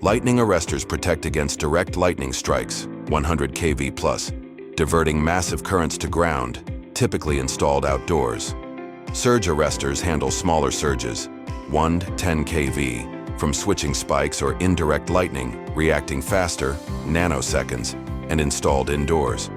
Lightning arresters protect against direct lightning strikes, 100 kV plus, diverting massive currents to ground, typically installed outdoors. Surge arresters handle smaller surges, 1 to 10 kV, from switching spikes or indirect lightning, reacting faster, nanoseconds, and installed indoors.